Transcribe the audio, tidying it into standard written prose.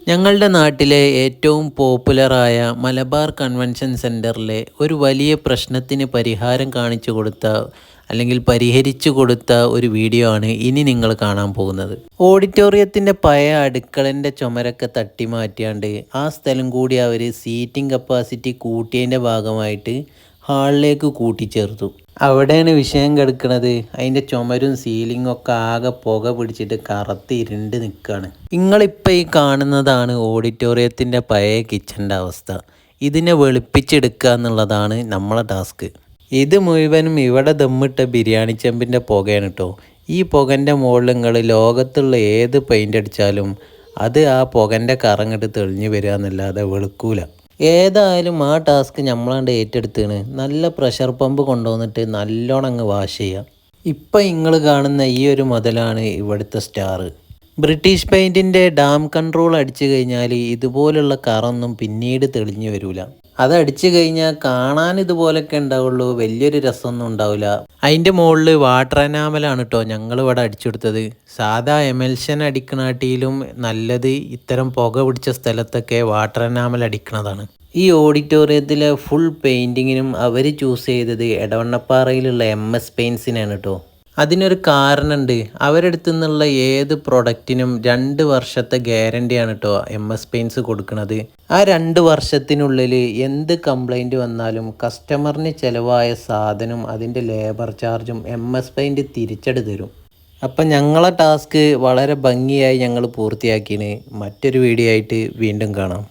ഞങ്ങളുടെ നാട്ടിലെ ഏറ്റവും പോപ്പുലറായ മലബാർ കൺവെൻഷൻ സെൻറ്ററിലെ ഒരു വലിയ പ്രശ്നത്തിന് പരിഹാരം കാണിച്ചു കൊടുത്ത അല്ലെങ്കിൽ പരിഹരിച്ചു കൊടുത്ത ഒരു വീഡിയോ ആണ് ഇനി നിങ്ങൾ കാണാൻ പോകുന്നത്. ഓഡിറ്റോറിയത്തിൻ്റെ പഴയ അടുക്കളൻ്റെ ചുമരൊക്കെ തട്ടി മാറ്റിയാണ്ട് ആ സ്ഥലം കൂടി അവർ സീറ്റിംഗ് കപ്പാസിറ്റി കൂട്ടിയതിൻ്റെ ഭാഗമായിട്ട് ഹാളിലേക്ക് കൂട്ടിച്ചേർത്തു. അവിടെയാണ് വിഷയം കിടക്കുന്നത്. അതിൻ്റെ ചുമരും സീലിങ്ങും ഒക്കെ ആകെ പുക പിടിച്ചിട്ട് കറുത്ത് ഇരുണ്ട് നിൽക്കുകയാണ്. നിങ്ങളിപ്പോൾ ഈ കാണുന്നതാണ് ഓഡിറ്റോറിയത്തിൻ്റെ പഴയ കിച്ചൻ്റെ അവസ്ഥ. ഇതിനെ വെളുപ്പിച്ചെടുക്കുക എന്നുള്ളതാണ് നമ്മളെ ടാസ്ക്. ഇത് മുഴുവനും ഇവിടെ ദമ്മിട്ട ബിരിയാണി ചെമ്പിൻ്റെ പുകയാണ് കേട്ടോ. ഈ പുകൻ്റെ മുകളിൽ നിങ്ങൾ ലോകത്തുള്ള ഏത് പെയിൻ്റ് അടിച്ചാലും അത് ആ പുകൻ്റെ കറങ്ങട്ട് തെളിഞ്ഞു വരിക എന്നല്ലാതെ വെളുക്കൂല. ഏതായാലും ആ ടാസ്ക് നമ്മളാണ്ട് ഏറ്റെടുത്താണ്. നല്ല പ്രഷർ പമ്പ് കൊണ്ടുവന്നിട്ട് നല്ലോണം അങ്ങ് വാഷ് ചെയ്യാം. ഇപ്പം നിങ്ങൾ കാണുന്ന ഈ ഒരു മുതലാണ് ഇവിടുത്തെ സ്റ്റാർ. ബ്രിട്ടീഷ് പെയിൻറ്റിൻ്റെ ഡാം കൺട്രോൾ അടിച്ചു കഴിഞ്ഞാൽ ഇതുപോലുള്ള കറൊന്നും പിന്നീട് തെളിഞ്ഞു വരില്ല. അതടിച്ചു കഴിഞ്ഞാൽ കാണാൻ ഇതുപോലൊക്കെ ഉണ്ടാവുള്ളൂ, വലിയൊരു രസമൊന്നും ഉണ്ടാവില്ല. അതിൻ്റെ മുകളിൽ വാട്ടർ എനാമലാണ് കേട്ടോ ഞങ്ങളിവിടെ അടിച്ചെടുത്തത്. സാധാ എമൽഷൻ അടിക്കണാട്ടിയിലും നല്ലത് ഇത്തരം പുക പിടിച്ച സ്ഥലത്തൊക്കെ വാട്ടർ എനാമൽ അടിക്കണതാണ്. ഈ ഓഡിറ്റോറിയത്തിലെ ഫുൾ പെയിൻറ്റിങ്ങിനും അവർ ചൂസ് ചെയ്തത് എടവണ്ണപ്പാറയിലുള്ള MS പെയിൻസിനാണ് കേട്ടോ. അതിനൊരു കാരണമുണ്ട്. അവരെടുത്തു നിന്നുള്ള ഏത് പ്രൊഡക്റ്റിനും 2 വർഷത്തെ ഗ്യാരണ്ടിയാണ് കേട്ടോ MS പെയിൻസ് കൊടുക്കുന്നത്. ആ 2 വർഷത്തിനുള്ളിൽ എന്ത് കംപ്ലൈൻറ്റ് വന്നാലും കസ്റ്റമറിന് ചിലവായ സാധനം അതിൻ്റെ ലേബർ ചാർജും MS പെയിൻറ്റ് തിരിച്ചടി തരും. അപ്പം ഞങ്ങളെ ടാസ്ക് വളരെ ഭംഗിയായി ഞങ്ങൾ പൂർത്തിയാക്കിയാണ്. മറ്റൊരു വീഡിയോ ആയിട്ട് വീണ്ടും കാണാം.